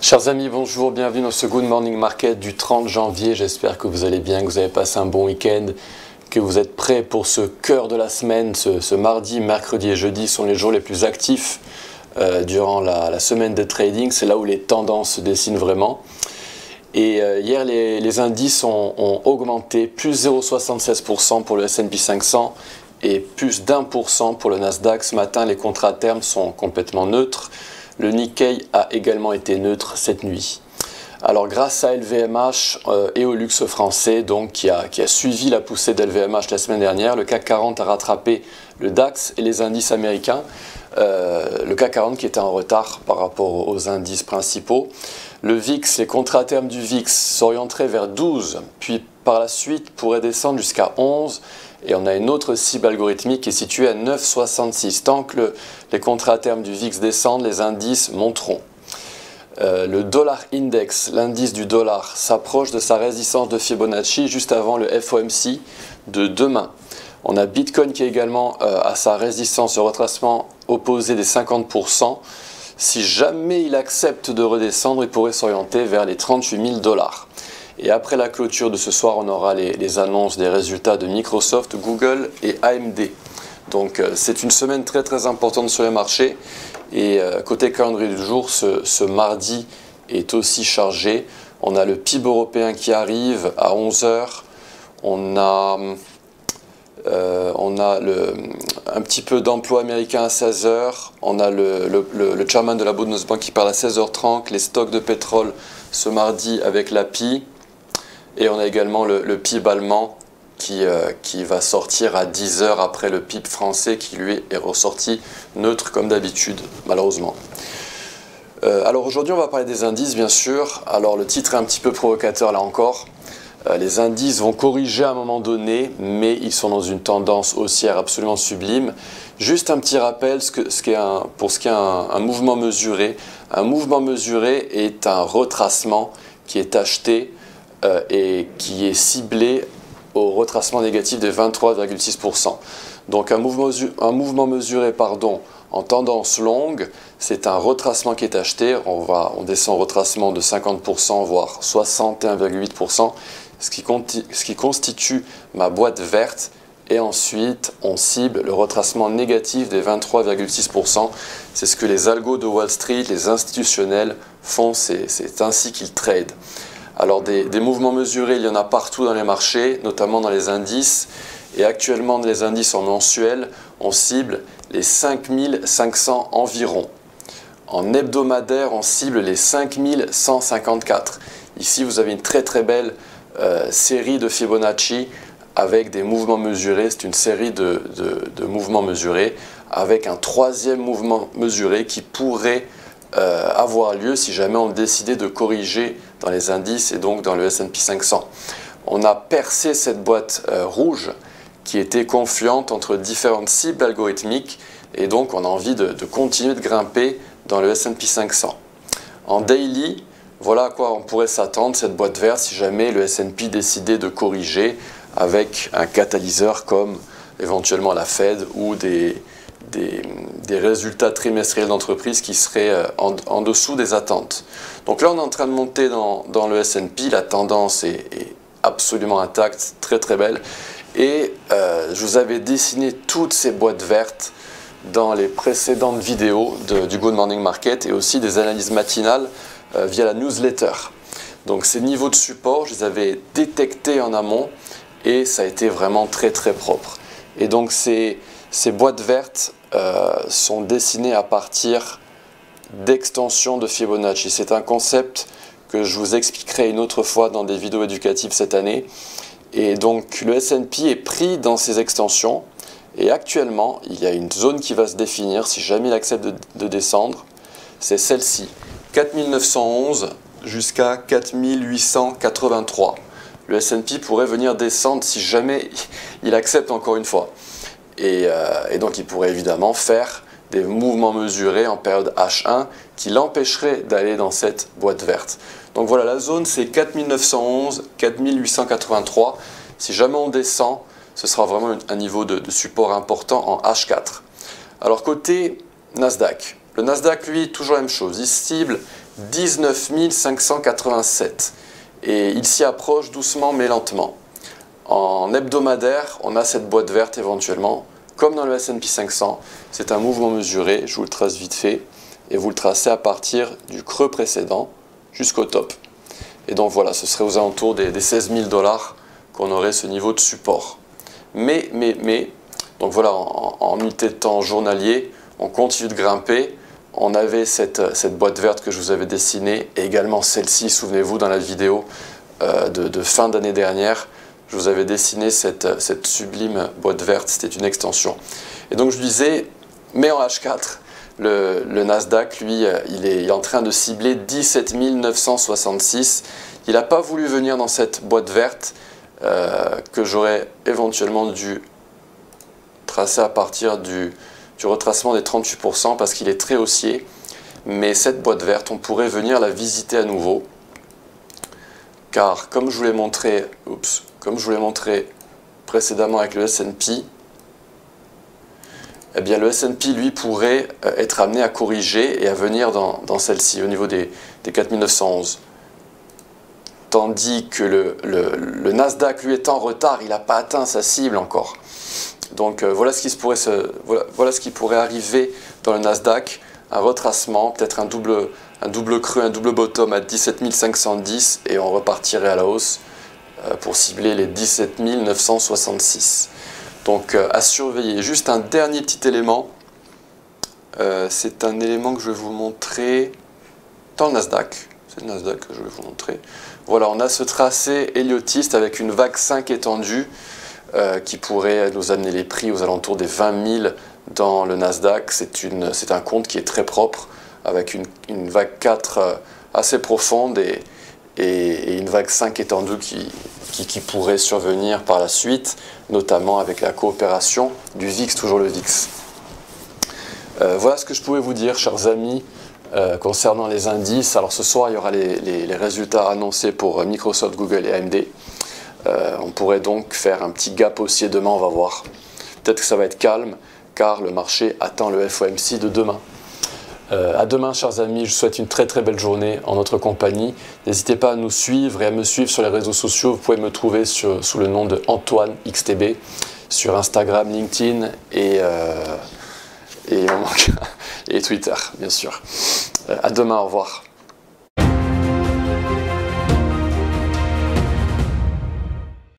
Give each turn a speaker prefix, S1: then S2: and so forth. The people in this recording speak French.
S1: Chers amis, bonjour, bienvenue dans ce Good Morning Market du 30 janvier. J'espère que vous allez bien, que vous avez passé un bon week-end, que vous êtes prêts pour ce cœur de la semaine. Ce mardi, mercredi et jeudi sont les jours les plus actifs durant la semaine de trading. C'est là où les tendances se dessinent vraiment. Et hier, les indices ont augmenté, plus 0,76% pour le S&P 500 et plus d'1% pour le Nasdaq. Ce matin, les contrats à terme sont complètement neutres. Le Nikkei a également été neutre cette nuit. Alors grâce à LVMH et au luxe français donc, qui a suivi la poussée d'LVMH la semaine dernière, le CAC 40 a rattrapé le DAX et les indices américains. Le CAC 40 qui était en retard par rapport aux indices principaux. Le VIX, les contrats à terme du VIX s'orienteraient vers 12, puis par la suite pourraient descendre jusqu'à 11. Et on a une autre cible algorithmique qui est située à 9,66. Tant que les contrats à terme du VIX descendent, les indices monteront. Le dollar index, l'indice du dollar, s'approche de sa résistance de Fibonacci juste avant le FOMC de demain. On a Bitcoin qui est également à sa résistance de retracement opposée des 50%. Si jamais il accepte de redescendre, il pourrait s'orienter vers les 38 000 $. Et après la clôture de ce soir, on aura les annonces des résultats de Microsoft, Google et AMD. Donc c'est une semaine très très importante sur les marchés. Et côté calendrier du jour, ce mardi est aussi chargé. On a le PIB européen qui arrive à 11 h. On a un petit peu d'emploi américain à 16 h. On a le chairman de la Bundesbank qui parle à 16h30. Les stocks de pétrole ce mardi avec l'API. Et on a également le PIB allemand qui va sortir à 10 h après le PIB français qui lui est ressorti neutre comme d'habitude, malheureusement. Alors aujourd'hui on va parler des indices bien sûr. Alors le titre est un petit peu provocateur là encore. Les indices vont corriger à un moment donné, mais ils sont dans une tendance haussière absolument sublime. Juste un petit rappel pour ce qui est un mouvement mesuré. Un mouvement mesuré est un retracement qui est acheté et qui est ciblé au retracement négatif des 23,6%. Donc un mouvement mesuré en tendance longue, c'est un retracement qui est acheté. On descend au retracement de 50%, voire 61,8%, ce qui constitue ma boîte verte. Et ensuite, on cible le retracement négatif des 23,6%. C'est ce que les algos de Wall Street, les institutionnels font, c'est ainsi qu'ils tradent. Alors des mouvements mesurés, il y en a partout dans les marchés, notamment dans les indices. Et actuellement, dans les indices en mensuel, on cible les 5500 environ. En hebdomadaire, on cible les 5154. Ici, vous avez une très très belle série de Fibonacci avec des mouvements mesurés. C'est une série de mouvements mesurés avec un troisième mouvement mesuré qui pourrait avoir lieu si jamais on décidait de corriger dans les indices et donc dans le S&P 500. On a percé cette boîte rouge qui était confluente entre différentes cibles algorithmiques et donc on a envie de continuer de grimper dans le S&P 500. En daily, voilà à quoi on pourrait s'attendre, cette boîte verte, si jamais le S&P décidait de corriger avec un catalyseur comme éventuellement la Fed ou des résultats trimestriels d'entreprise qui seraient en dessous des attentes. Donc là, on est en train de monter dans le S&P. La tendance est absolument intacte, très très belle. Et je vous avais dessiné toutes ces boîtes vertes dans les précédentes vidéos du Good Morning Market et aussi des analyses matinales via la newsletter. Donc ces niveaux de support, je les avais détectés en amont et ça a été vraiment très très propre. Et donc ces boîtes vertes sont dessinées à partir d'extensions de Fibonacci. C'est un concept que je vous expliquerai une autre fois dans des vidéos éducatives cette année. Et donc le S&P est pris dans ces extensions et actuellement il y a une zone qui va se définir si jamais il accepte de descendre. C'est celle-ci, 4911 jusqu'à 4883. Le S&P pourrait venir descendre si jamais il accepte encore une fois. Et donc il pourrait évidemment faire des mouvements mesurés en période H1 qui l'empêcheraient d'aller dans cette boîte verte. Donc voilà, la zone c'est 4911, 4883. Si jamais on descend, ce sera vraiment un niveau de support important en H4. Alors côté Nasdaq, le Nasdaq lui, toujours la même chose, il cible 19 587. Et il s'y approche doucement mais lentement. En hebdomadaire, on a cette boîte verte éventuellement, comme dans le S&P 500. C'est un mouvement mesuré, je vous le trace vite fait, et vous le tracez à partir du creux précédent jusqu'au top. Et donc voilà, ce serait aux alentours des 16 000 $ qu'on aurait ce niveau de support. Mais, donc voilà, en unité de temps journalier, on continue de grimper. On avait cette boîte verte que je vous avais dessinée, et également celle-ci, souvenez-vous, dans la vidéo de fin d'année dernière, je vous avais dessiné cette sublime boîte verte, c'était une extension. Et donc je disais, mais en H4, le Nasdaq, lui, il est en train de cibler 17 966. Il n'a pas voulu venir dans cette boîte verte que j'aurais éventuellement dû tracer à partir du retracement des 38% parce qu'il est très haussier. Mais cette boîte verte, on pourrait venir la visiter à nouveau. Car comme je vous l'ai montré, précédemment avec le S&P, eh bien le S&P lui pourrait être amené à corriger et à venir dans celle-ci au niveau des 4911. Tandis que le Nasdaq lui est en retard, il n'a pas atteint sa cible encore. Donc voilà ce qui pourrait arriver dans le Nasdaq, un retracement, peut-être un double creux, un double bottom à 17 510 et on repartirait à la hausse pour cibler les 17 966. Donc à surveiller. Juste un dernier petit élément, c'est un élément que je vais vous montrer dans le Nasdaq. C'est le Nasdaq que je vais vous montrer. Voilà, on a ce tracé héliotiste avec une vague 5 étendue qui pourrait nous amener les prix aux alentours des 20 000 dans le Nasdaq. C'est un compte qui est très propre, avec une vague 4 assez profonde et une vague 5 étendue qui pourrait survenir par la suite, notamment avec la coopération du VIX, toujours le VIX. Voilà ce que je pouvais vous dire, chers amis, concernant les indices. Alors ce soir, il y aura les résultats annoncés pour Microsoft, Google et AMD. On pourrait donc faire un petit gap haussier demain, on va voir. Peut-être que ça va être calme, car le marché attend le FOMC de demain. À demain, chers amis, je vous souhaite une très très belle journée en notre compagnie. N'hésitez pas à nous suivre et à me suivre sur les réseaux sociaux. Vous pouvez me trouver sous le nom de Antoine XTB sur Instagram, LinkedIn et Twitter, bien sûr. À demain, au revoir.